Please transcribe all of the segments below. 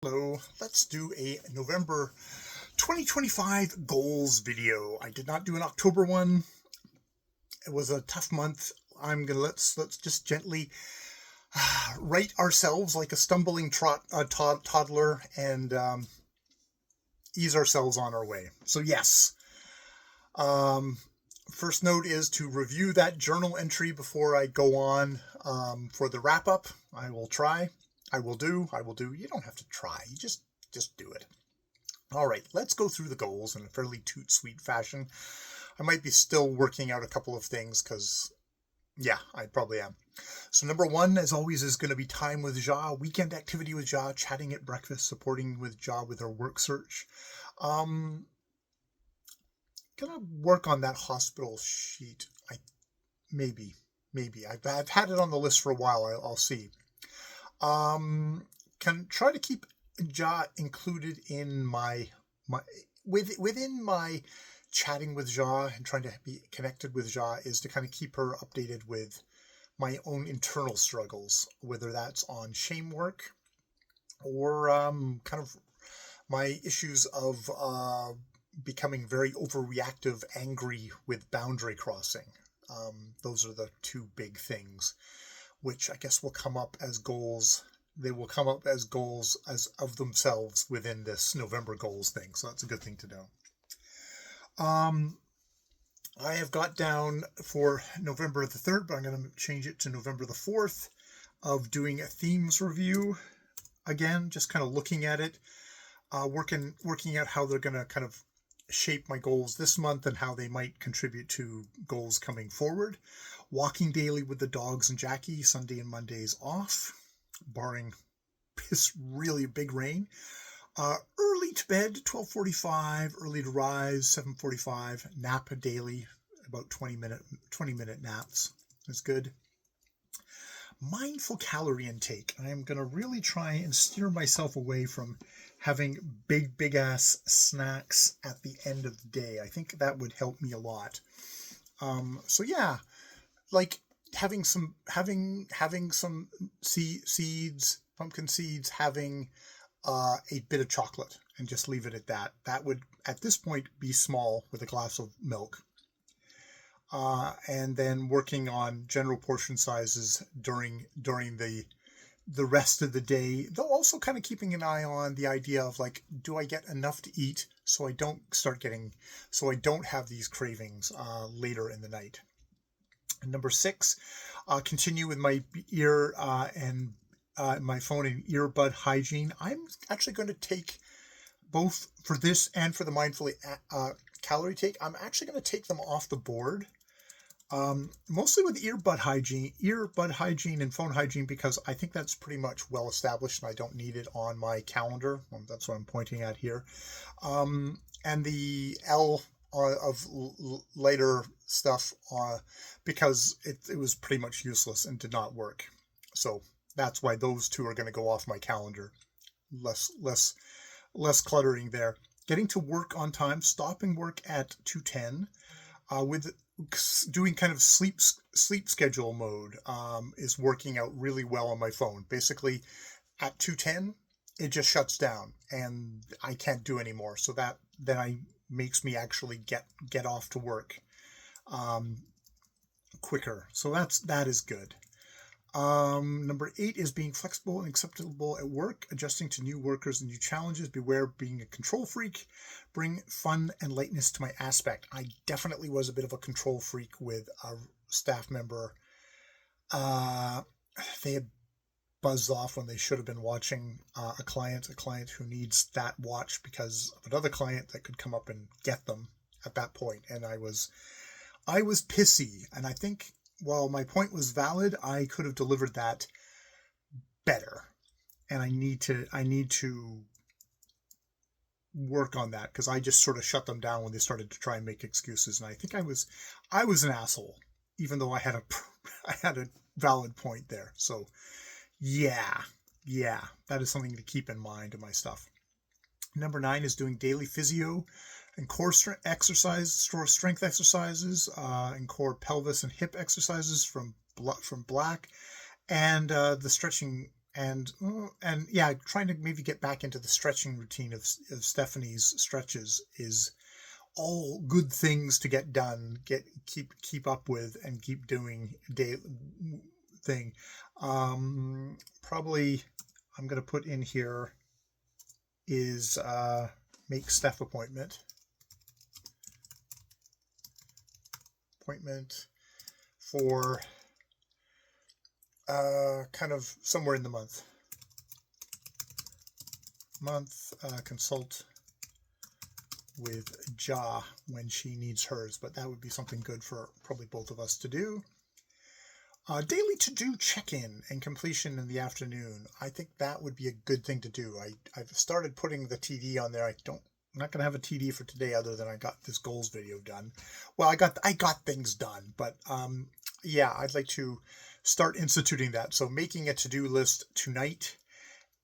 Hello, let's do a November 2025 goals video. I did not do an October one. It was a tough month. Let's just gently right ourselves like a stumbling toddler and ease ourselves on our way. So yes, um, first note is to review that journal entry before I go on for the wrap up. I will try. I will do. You don't have to try. You just do it. All right, let's go through the goals in a fairly toot sweet fashion. I might be still working out a couple of things because, yeah, I probably am. So number one, as always, is going to be time with Ja, weekend activity with Ja, chatting at breakfast, supporting with Ja with her work search. Um, gonna work on that hospital sheet. Maybe, maybe. I've had it on the list for a while. I'll see. Can try to keep Ja included in within my chatting with Ja and trying to be connected with Ja is to kind of keep her updated with my own internal struggles, whether that's on shame work or kind of my issues of becoming very overreactive, angry with boundary crossing. Those are the two big things, which I guess will come up as goals. They will come up as goals as of themselves within this November goals thing. So that's a good thing to know. I have got down for November the 3rd, but I'm going to change it to November the 4th of doing a themes review. Again, just kind of looking at it, working out how they're going to kind of shape my goals this month and how they might contribute to goals coming forward. Walking daily with the dogs and Jackie, Sunday and Mondays off, barring this really big rain. Early to bed, 12:45, early to rise, 7:45, nap daily, about 20-minute naps is good. Mindful calorie intake. I am going to really try and steer myself away from having big ass snacks at the end of the day. I think that would help me a lot. So yeah, like having some seeds, pumpkin seeds, having a bit of chocolate, and just leave it at that. That would at this point be small with a glass of milk. And then working on general portion sizes during the rest of the day, though also kind of keeping an eye on the idea of like, do I get enough to eat so I don't have these cravings later in the night. And number 6, continue with my ear and my phone and earbud hygiene. I'm actually going to take both for this and for the mindful calorie take. I'm actually going to take them off the board. Mostly with earbud hygiene and phone hygiene, because I think that's pretty much well established and I don't need it on my calendar. That's what I'm pointing at here. And the L of later stuff because it was pretty much useless and did not work. So that's why those two are going to go off my calendar. Less cluttering there. Getting to work on time, stopping work at 2:10. With doing kind of sleep schedule mode is working out really well on my phone. Basically, at 2:10, it just shuts down and I can't do anymore. So that then makes me actually get off to work quicker. So that is good. Number 8 is being flexible and acceptable at work, adjusting to new workers and new challenges. Beware of being a control freak. Bring fun and lightness to my aspect. I definitely was a bit of a control freak with a staff member. They had buzzed off when they should have been watching a client who needs that watch because of another client that could come up and get them at that point. And I was pissy, and I think while my point was valid, I could have delivered that better. And I need to work on that because I just sort of shut them down when they started to try and make excuses. And I think I was an asshole, even though I had a valid point there. So yeah, that is something to keep in mind in my stuff. Number 9 is doing daily physio and core strength exercises, and core pelvis and hip exercises from Black, and the stretching and yeah, trying to maybe get back into the stretching routine of Stephanie's stretches is all good things to get done, keep up with, and keep doing day thing. Probably I'm going to put in here is make Steph appointment for kind of somewhere in the month. Consult with Ja when she needs hers, but that would be something good for probably both of us to do. Daily to-do check-in and completion in the afternoon. I think that would be a good thing to do. I've started putting the TD on there. I'm not going to have a TD for today other than I got this goals video done. Well, I got things done, but yeah, I'd like to start instituting that. So making a to-do list tonight,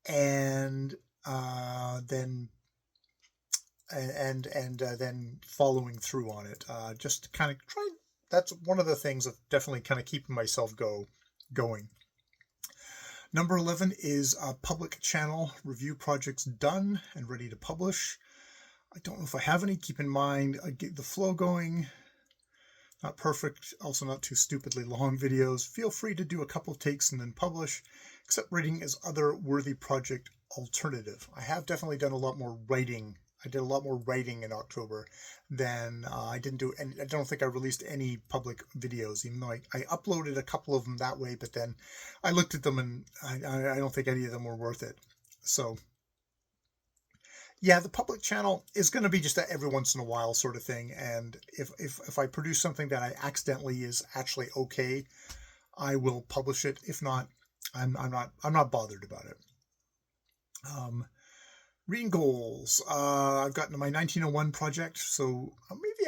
and then following through on it. Just kind of try. That's one of the things of definitely kind of keeping myself going. Number 11 is public channel review projects done and ready to publish. I don't know if I have any. Keep in mind, I get the flow going. Not perfect, also not too stupidly long videos. Feel free to do a couple takes and then publish. Except writing is other worthy project alternative. I have definitely done a lot more writing. I did a lot more writing in October than I didn't do. And I don't think I released any public videos, even though I uploaded a couple of them that way. But then I looked at them and I don't think any of them were worth it. So yeah, the public channel is going to be just a every once in a while sort of thing. And if I produce something that I accidentally is actually okay, I will publish it. If not, I'm not bothered about it. Reading goals. I've gotten my 1901 project, so maybe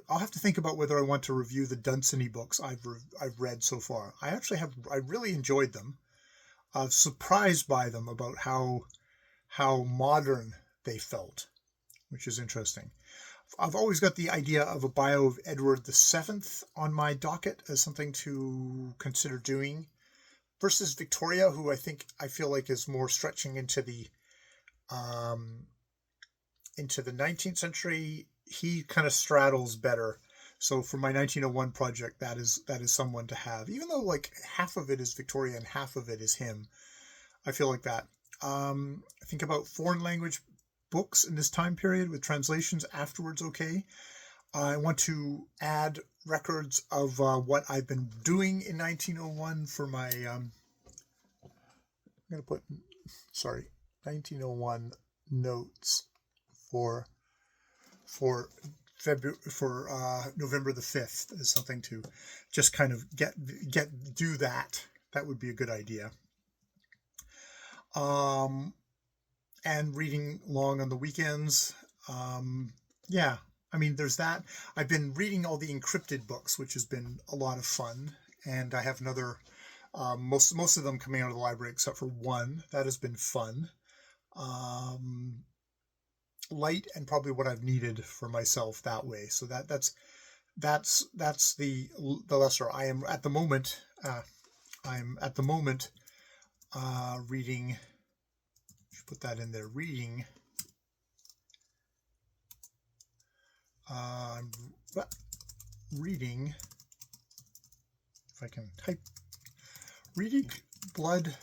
I'll have to think about whether I want to review the Dunsany books I've read so far. I really enjoyed them. I was surprised by them about how modern they felt, which is interesting. I've always got the idea of a bio of Edward VII on my docket as something to consider doing, versus Victoria, who I feel like is more stretching into the 19th century. He kind of straddles better. So for my 1901 project, that is someone to have, even though like half of it is Victoria and half of it is him. I feel like that. Think about foreign language books in this time period with translations afterwards. Okay. I want to add records of what I've been doing in 1901 for my, I'm going to put, 1901 notes for November the 5th is something to just kind of do that. That would be a good idea. And reading long on the weekends. Yeah, I mean, there's that. I've been reading all the encrypted books, which has been a lot of fun. And I have another, most of them coming out of the library, except for one. That has been fun. Light and probably what I've needed for myself that way. So that's the lesser. I am at the moment, reading, put that in there, reading, reading, if I can type, reading Blood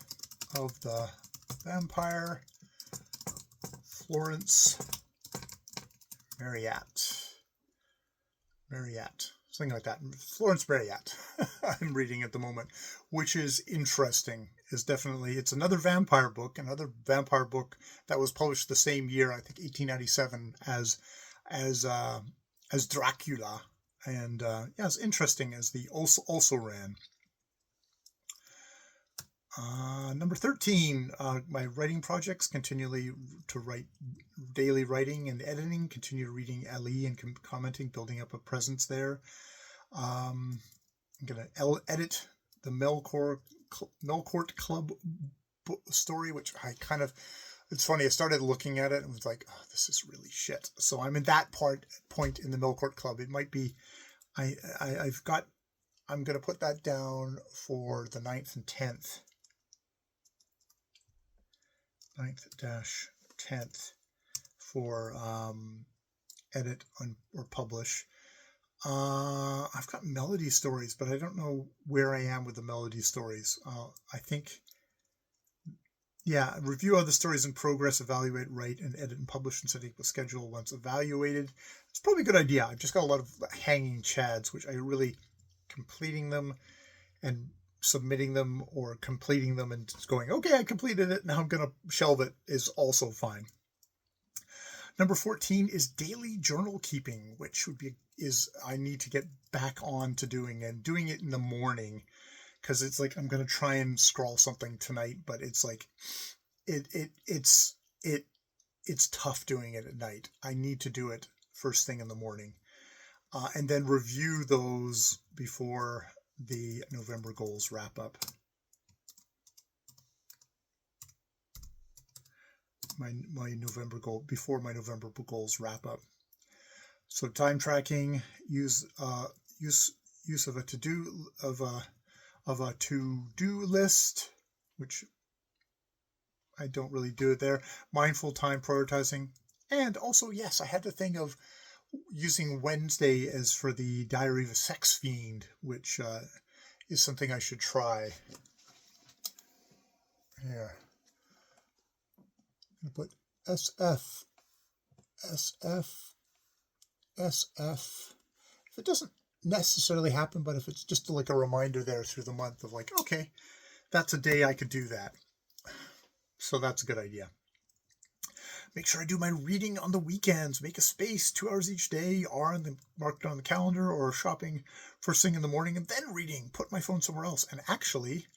of the Vampire, Florence Marryat, something like that. Florence Marryat. I'm reading at the moment, which is interesting. It's another vampire book that was published the same year, I think 1897, as Dracula, and yeah, it's interesting as the also ran. Number 13, my writing projects, continually to write daily writing and editing, continue reading LE and commenting, building up a presence there. I'm going to edit the Melcourt Club story, which it's funny, I started looking at it and was like, oh, this is really shit. So I'm in that point in the Melcourt Club. It might be, I'm going to put that down for the 9th and 10th. 9th-10th for edit or publish. I've got melody stories, but I don't know where I am with the melody stories. I think, yeah, review other stories in progress, evaluate, write, and edit and publish and set equal schedule once evaluated. It's probably a good idea. I've just got a lot of hanging chads, which I really completing them and submitting them or completing them and just going, okay, I completed it, now I'm going to shelve it is also fine. Number 14 is daily journal keeping, which I need to get back on to doing it in the morning, because it's like I'm going to try and scroll something tonight, but it's like it's tough doing it at night. I need to do it first thing in the morning, and then review those before the November goals wrap up. My November goal before my November goals wrap up. So time tracking, use of a to-do list, which I don't really do it there. Mindful time prioritizing, and also yes, I had the thing of using Wednesday as for the Diary of a Sex Fiend, which is something I should try. Yeah. Put SF. If it doesn't necessarily happen, but if it's just like a reminder there through the month of like, okay, that's a day I could do that. So that's a good idea. Make sure I do my reading on the weekends. Make a space, 2 hours each day, or marked on the calendar, or shopping first thing in the morning and then reading. Put my phone somewhere else. And actually,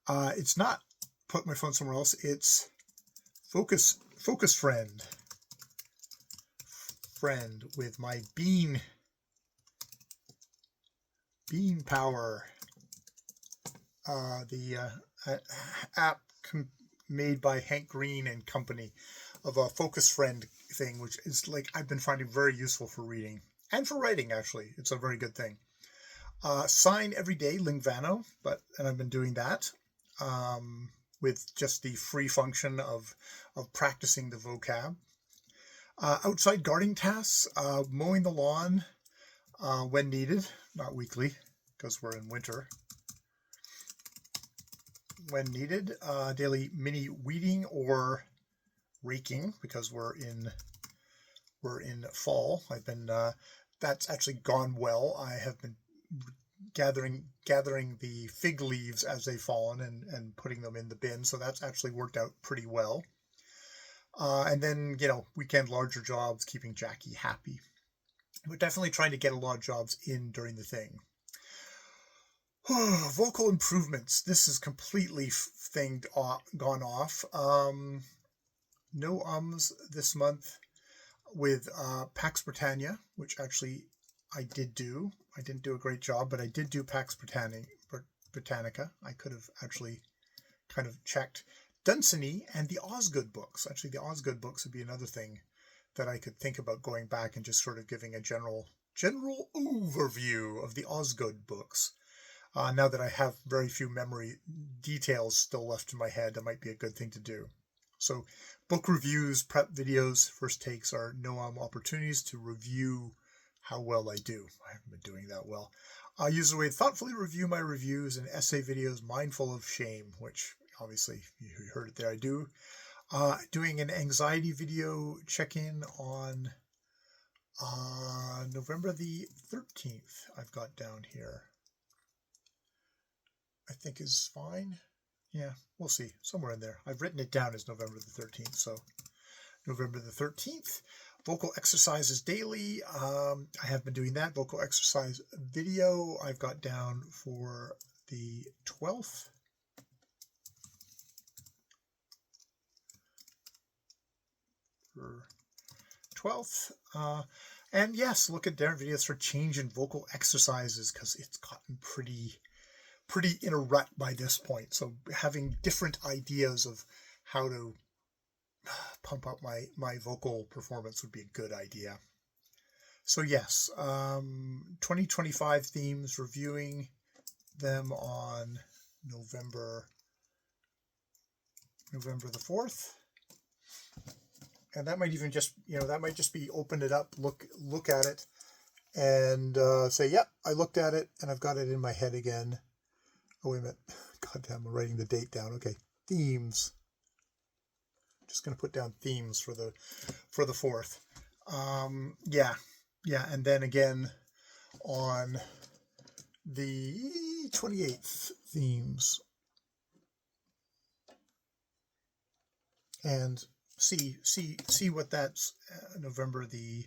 it's not put my phone somewhere else. It's focus friend with my bean power, the app made by Hank Green and company, of a focus friend thing, which is like I've been finding very useful for reading and for writing. Actually, it's a very good thing. Sign every day, Nvmbr, and I've been doing that with just the free function of practicing the vocab. Outside gardening tasks, mowing the lawn when needed, not weekly, because we're in winter. When needed, daily mini weeding or raking, because we're in fall. I've been that's actually gone well. I have been gathering the fig leaves as they've fallen and putting them in the bin, so that's actually worked out pretty well. And then, weekend larger jobs, keeping Jackie happy. We're definitely trying to get a lot of jobs in during the thing. Vocal improvements. This is completely gone off. No ums this month with Pax Britannia, which actually I did do. I didn't do a great job, but I did do Pax Britannica. I could have actually kind of checked. Dunsany and the Osgood books. Actually, the Osgood books would be another thing that I could think about going back and just sort of giving a general overview of the Osgood books. Now that I have very few memory details still left in my head, that might be a good thing to do. So book reviews, prep videos, first takes are opportunities to review how well I do. I haven't been doing that well. I use the way thoughtfully review my reviews and essay videos, mindful of shame, which obviously you heard it there. I do. Doing an anxiety video check-in on November the 13th. I've got down here. I think is fine. Yeah, we'll see. Somewhere in there. I've written it down as November the 13th. So November the 13th. Vocal exercises daily. I have been doing that. Vocal exercise video I've got down for the 12th. For 12th. And yes, look at their videos for change in vocal exercises, because it's gotten pretty in a rut by this point. So having different ideas of how to pump up my vocal performance would be a good idea. So yes, 2025 themes, reviewing them on November the 4th. And that might even just, that might just be open it up, look at it, and say, yep, I looked at it, and I've got it in my head again. Oh, wait a minute. God damn, I'm writing the date down. Okay, themes. Just going to put down themes for the 4th. Yeah, and then again on the 28th, themes. And see what that's November the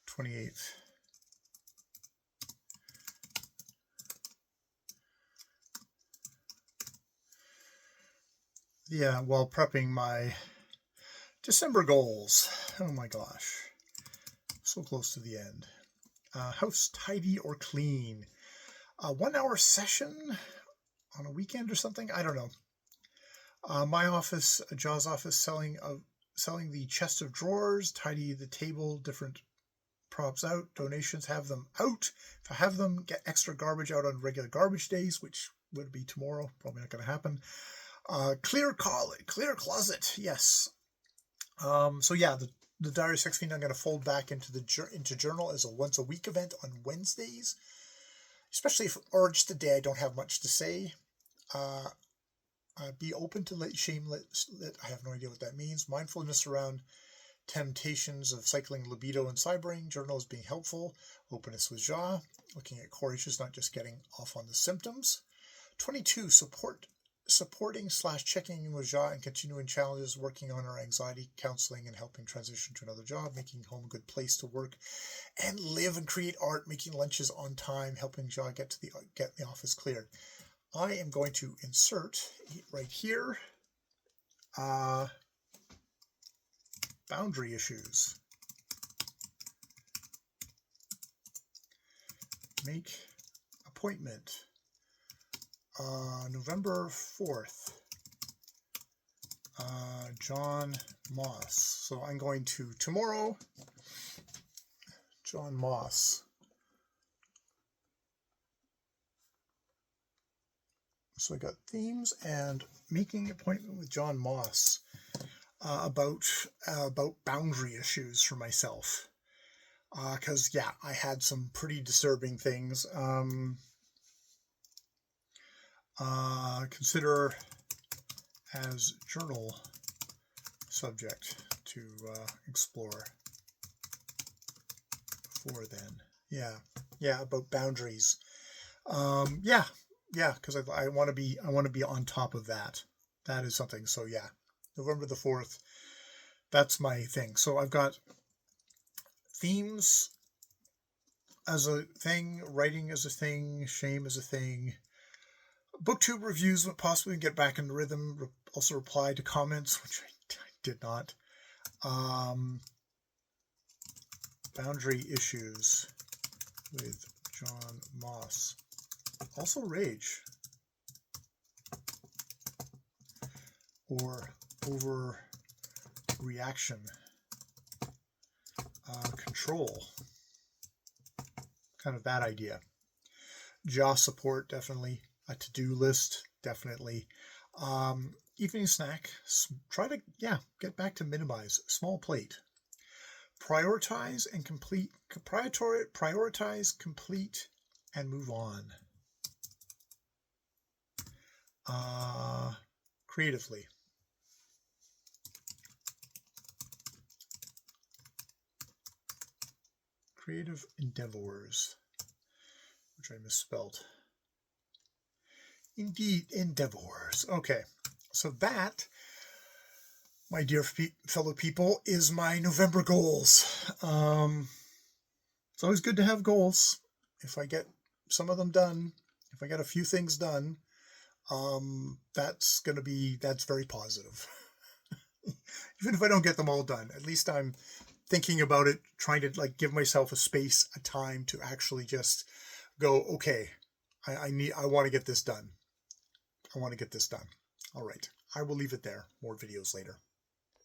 28th. Yeah, while prepping my December goals. Oh my gosh, so close to the end. House tidy or clean. A 1-hour session on a weekend or something. I don't know. My office, Jaw's office, selling the chest of drawers, tidy the table, different props out, donations, have them out. If I have them, get extra garbage out on regular garbage days, which would be tomorrow. Probably not going to happen. Clear closet. Yes. So yeah, the Diary 16 I'm going to fold back into journal as a once a week event on Wednesdays, especially or just a day I don't have much to say. Be open to shameless. I have no idea what that means. Mindfulness around temptations of cycling libido and cyberbrain. Journal is being helpful. Openness with Jaw. Looking at core issues, not just getting off on the symptoms. 22, supporting/checking in with Jaw and continuing challenges, working on our anxiety, counseling, and helping transition to another job, making home a good place to work and live and create art, making lunches on time, helping Jaw get the office cleared. I am going to insert right here boundary issues. Make appointment November 4th. John Moss. So I'm going to tomorrow, John Moss. So I got themes and making an appointment with John Moss about boundary issues for myself. Because, yeah, I had some pretty disturbing things. Consider as journal subject to explore before then. Yeah, about boundaries. Yeah, because I want to be on top of that. That is something. So yeah, November the 4th. That's my thing. So I've got themes as a thing, writing as a thing, shame as a thing. Booktube reviews, but possibly get back in the rhythm. Also reply to comments, which I did not. Boundary issues with John Moss. Also rage or overreaction. Control. Kind of that idea. Jaw support, definitely. A to-do list, definitely. Evening snack. Try to, get back to minimize. Small plate. Prioritize and complete. Prioritize, complete, and move on. Creatively. Creative endeavors, which I misspelled. Indeed, endeavors. Okay, so that, my dear fellow people, is my November goals. It's always good to have goals. If I get some of them done, if I get a few things done, that's very positive. Even if I don't get them all done, at least I'm thinking about it, trying to give myself a space, a time to actually just go, okay, I want to get this done. All right. I will leave it there. More videos later.